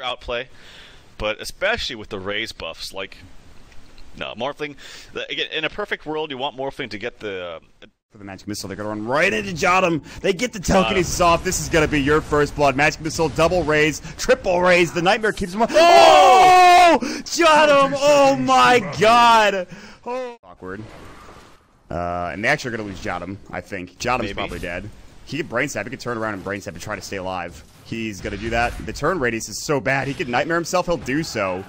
outplay, but especially with the raise buffs, like, no, Morphling, again, in a perfect world, you want Morphling to get the... For the Magic Missile, they're going to run right into JotM. They get the telekinesis off. This is going to be your first blood. Magic Missile, double raise, triple raise. The Nightmare keeps him on. Oh! JotM! Oh my god! Oh. Awkward. And they actually are going to lose JotM, I think. JotM's probably dead. He could Brain Stab. He could turn around and Brain Stab and try to stay alive. He's going to do that. The turn radius is so bad. He could Nightmare himself. He'll do so.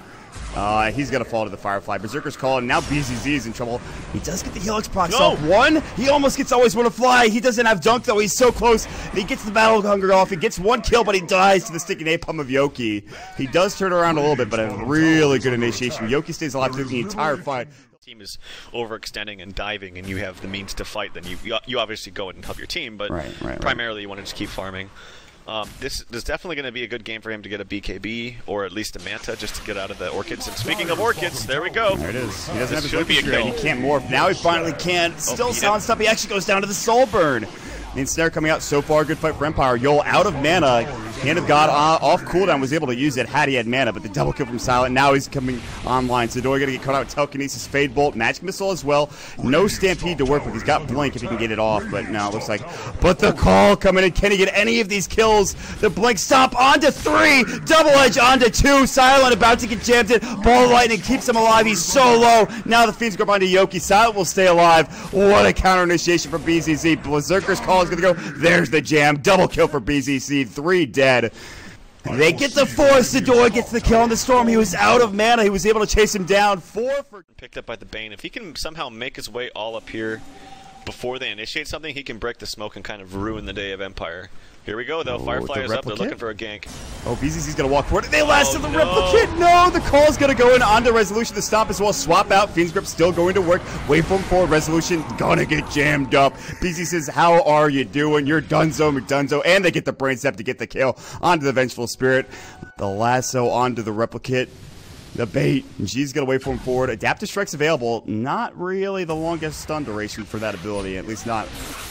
He's going to fall to the Firefly. Berserker's Call, and now BZZ is in trouble. He does get the Helix procs off. One, he almost gets Alwayswannafly. He doesn't have Dunk, though. He's so close. He gets the Battle Hunger off. He gets one kill, but he dies to the sticking napalm of yoky. He does turn around a little bit, but a really good initiation. yoky stays alive through the entire fight. Team is overextending and diving, and you have the means to fight, then you obviously go and help your team, but primarily you want to just keep farming. This is definitely going to be a good game for him to get a BKB, or at least a Manta, just to get out of the Orchids. And speaking of Orchids, there we go. There it is. He doesn't have his Orchid Spirit. He can't morph. Now he finally can. Still silenced up. He actually goes down to the Soul Burn. The Ensnare coming out so far. Good fight for Empire. Yol out of mana. Hand of God off cooldown. Was able to use it had he had mana, but the double kill from Silent. Now he's coming online. Sedoy going to get caught out with Telekinesis, Fade Bolt, Magic Missile as well. No Stampede to work with. He's got Blink if he can get it off, but now it looks like. But the call coming in. Can he get any of these kills? The Blink stop onto 3. Double Edge onto 2. Silent about to get jammed in. Ball of Lightning keeps him alive. He's so low. Now the Fiends go onto yoky. Silent will stay alive. What a counter initiation from BZZ. Berserker's Call is going to go. There's the jam. Double kill for BZZ. 3 dead. They get the 4. Sedoy gets the kill on the Storm. He was out of mana. He was able to chase him down. 4 for... Picked up by the Bane. If he can somehow make his way all up here before they initiate something, he can break the smoke and kind of ruin the day of Empire. Here we go, though. Firefly is up. They're looking for a gank. Oh, BZZ's going to walk forward. They lasted the replicate. No, the call's going to go in onto Resolution. The stomp as well. Swap out. Fiend's Grip still going to work. Waveform forward. Resolution going to get jammed up. BZ says, how are you doing? You're Dunzo McDunzo. And they get the Brain Step to get the kill onto the Vengeful Spirit. The lasso onto the replicate. The bait. G's going to waveform forward. Adaptive Strike's available. Not really the longest stun duration for that ability. At least not.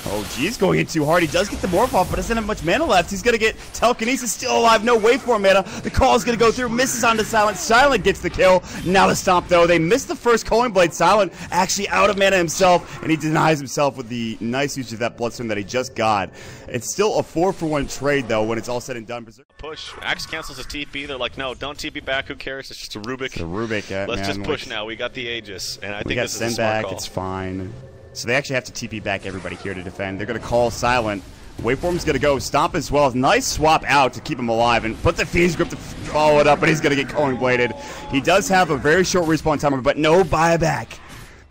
Oh, G's going in too hard. He does get the Morph off, but doesn't have much mana left. He's going to get Telekinesis still alive. No waveform mana. The call is going to go through. Misses onto Silent. Silent gets the kill. Now the stomp, though. They missed the first Culling Blade. Silent actually out of mana himself, and he denies himself with the nice use of that Bloodstone that he just got. It's still a 4-for-1 trade, though, when it's all said and done. Push. Axe cancels his TP. They're like, no, don't TP back. Who cares? It's just a Rubick. It's a Rubick, Let's just push now. We got the Aegis, and I think this is a smart call. It's fine. So they actually have to TP back everybody here to defend. They're going to call Silent. Waveform's going to go. Stomp as well. Nice swap out to keep him alive, and put the Fiend's Grip to follow it up, but he's going to get Culling Bladed. He does have a very short respawn timer, but no buyback.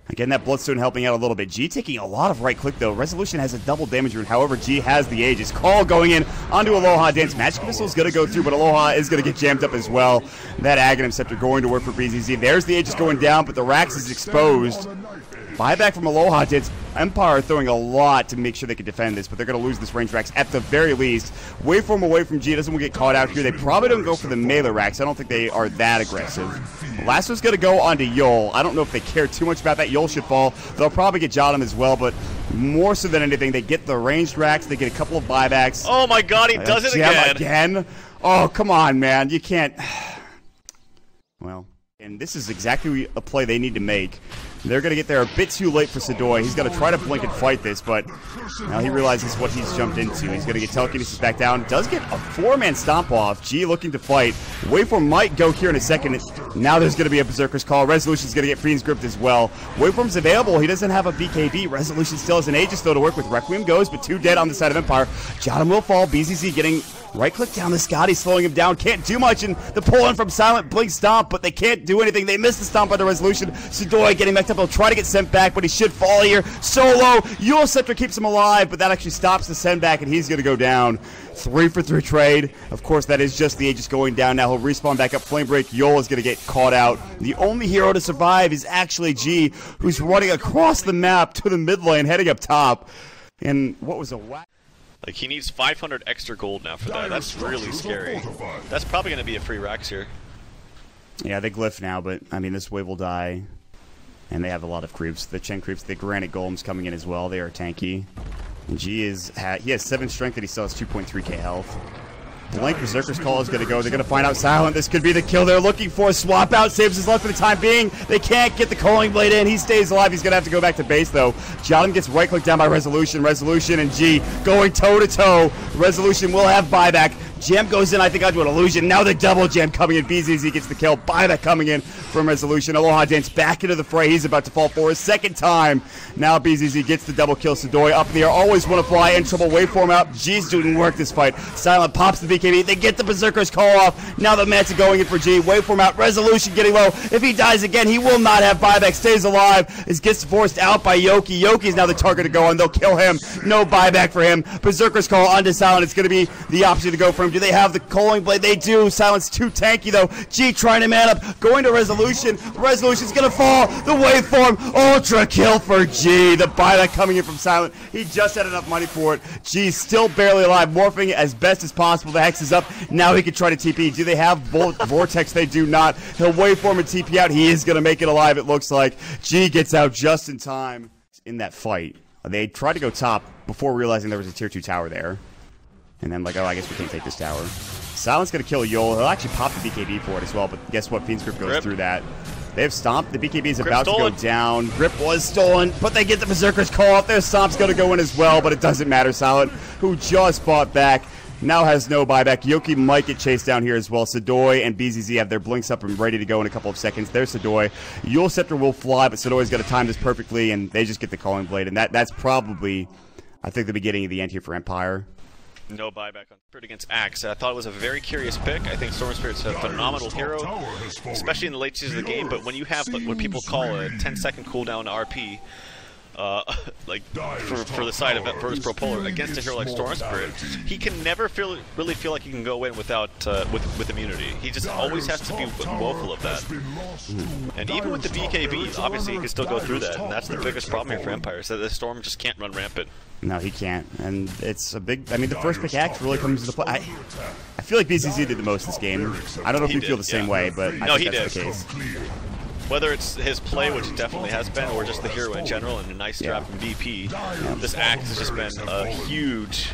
Again, that Bloodstone helping out a little bit. G taking a lot of right click, though. Resolution has a double damage rune. However, G has the Aegis. Call going in onto Alohadance. Magic Missile is going to go through, but Aloha is going to get jammed up as well. That Aghanim Scepter going to work for BZZ. There's the Aegis going down, but the Rax is exposed. Buyback from Alohadance. Empire throwing a lot to make sure they can defend this, but they're going to lose this range Rax at the very least. Waveform away from G. Doesn't want to get caught out here. They probably don't go for the melee Rax. I don't think they are that aggressive. Lasso's going to go onto Yol. I don't know if they care too much about that. Yol should fall. They'll probably get JotM as well, but more so than anything, they get the ranged Rax. They get a couple of buybacks. Oh my god, he does it again. Oh, come on, man. You can't... Well, and this is exactly a play they need to make. They're going to get there a bit too late for Sedoy. He's going to try to blink and fight this, but now he realizes what he's jumped into. He's going to get Telekinesis back down. Does get a 4-man stomp off. G looking to fight. Waveform might go here in a second. Now there's going to be a Berserker's Call. Resolution's going to get Fiend's Grip as well. Waveform's available. He doesn't have a BKB. Resolution still has an Aegis, though, to work with. Requiem goes, but 2 dead on the side of Empire. JotM will fall. BZZ getting right click down the Scotty, slowing him down. Can't do much, and the pull in from Silent Blink Stomp, but they can't do anything. They missed the stomp on the Resolution. Sedoy getting backed up. He'll try to get sent back, but he should fall here. Solo. Yule Scepter keeps him alive, but that actually stops the send back, and he's going to go down. 3-for-3 trade. Of course, that is just the Aegis going down. Now he'll respawn back up. Flame Break. Yule is going to get caught out. The only hero to survive is actually G, who's running across the map to the mid lane, heading up top. And what was a whack? Like, he needs 500 extra gold now for that. That's really scary. That's probably going to be a free Rax here. Yeah, they glyph now, but, I mean, this wave will die. And they have a lot of creeps. The Chen creeps, the Granite Golems coming in as well. They are tanky. And G is, he has 7 strength and he still has 2.3k health. Blink, Berserker's Call is going to go. They're going to find out Silent. This could be the kill they're looking for. Swap out, saves his life for the time being. They can't get the Calling Blade in. He stays alive. He's going to have to go back to base, though. JotM gets right-clicked down by Resolution. Resolution and G going toe-to-toe. Resolution will have buyback. Jam goes in, I think, onto an illusion. Now the double jam coming in. BZZ gets the kill. Buyback coming in from Resolution. Alohadance back into the fray. He's about to fall for a second time. Now BZZ gets the double kill. Sedoy up in the air. Alwayswannafly in trouble. Waveform out. G's doing work this fight. Silent pops the BKB. They get the Berserker's Call off. Now the Mets are going in for G. Waveform out. Resolution getting low. If he dies again, he will not have buyback. Stays alive. Gets forced out by yoky. Yoky's now the target to go on. They'll kill him. No buyback for him. Berserker's Call onto Silent. It's going to be the opposite to go for him. Do they have the Calling Blade? They do. Silent's too tanky, though. G trying to man up. Going to Resolution. Resolution's going to fall. The waveform. Ultra kill for G. The buyback coming in from Silent. He just had enough money for it. G still barely alive. Morphing as best as possible. The Hex is up. Now he can try to TP. Do they have Vortex? They do not. He'll waveform and TP out. He is going to make it alive, it looks like. G gets out just in time in that fight. They tried to go top before realizing there was a tier 2 tower there. And then, like, oh, I guess we can't take this tower. Silent's going to kill Yol. He'll actually pop the BKB for it as well, but guess what? Fiend's Grip goes through that. They have Stomp. The BKB is about to go down. Grip was stolen, but they get the Berserker's Call off. Their Stomp's going to go in as well, but it doesn't matter. Silent, who just fought back, now has no buyback. Yoky might get chased down here as well. Sedoy and BZZ have their blinks up and ready to go in a couple of seconds. There's Sedoy. Yule Scepter will fly, but Sedoy's got to time this perfectly, and they just get the Calling Blade. And that's probably, I think, the beginning of the end here for Empire. No buyback on Spirit against Axe. I thought it was a very curious pick. I think Storm Spirit's a phenomenal hero, especially in the late season of the game, but when you have what people call a 10-second cooldown RP, like for the side of Virtus.Pro Polar against a hero like Storm Spirit, he can never really feel like he can go in without with immunity. He just always has to be woeful of that. And even with the BKB, obviously he can still go through that, and that's the biggest problem here for Empire, is that the Storm just can't run rampant. No, he can't, and it's a big. I mean, the first pick Axe really comes into play. I feel like BZZ did the most this game. I don't know if you feel the same way, but I think that's the case. Whether it's his play, which it definitely has been, or just the hero in general, and a nice drop from VP, this Axe has just been a huge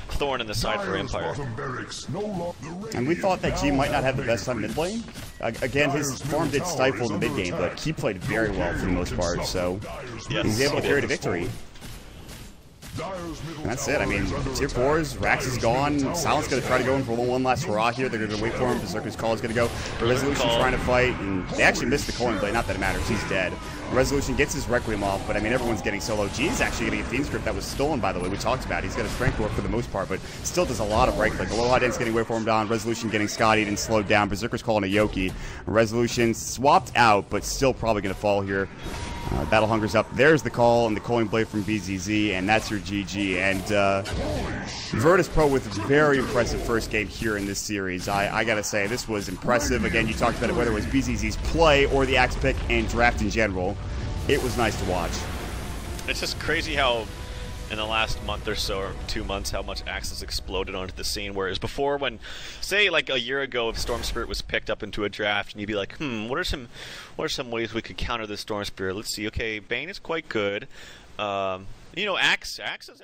thorn in the side for Empire. And we thought that G might not have the best time mid lane. Again, his form did stifle in the mid game, but he played very well for the most part, so he's able to carry to victory. And that's it. I mean, tier 4s, Rax is gone. Silent's going to try to go in for one last hurrah here. They're going to wait for him. Berserker's Call is going to go. Resolution's trying to fight, and they actually missed the Calling Blade. Not that it matters. He's dead. Resolution gets his Requiem off, but I mean, everyone's getting solo. G's actually going to get Fiend's Grip that was stolen, by the way. We talked about it. He's got a strength work for the most part, but still does a lot of right click. Alohadance getting waveformed on. Resolution getting Scottied and slowed down. Berserker's Call and a yoky. Resolution swapped out, but still probably going to fall here. Battle Hunger's up. There's the call and the Calling Blade from BZZ, and that's your GG. And Virtus.Pro with a very impressive first game here in this series. I gotta say, this was impressive. Again, you talked about it, whether it was BZZ's play or the Axe pick and draft in general. It was nice to watch. It's just crazy how in the last month or so, or 2 months, how much Axe has exploded onto the scene. Whereas before, when, say, like a year ago, if Storm Spirit was picked up into a draft, and you'd be like, what are some ways we could counter this Storm Spirit? Let's see. Okay, Bane is quite good. You know, Axe is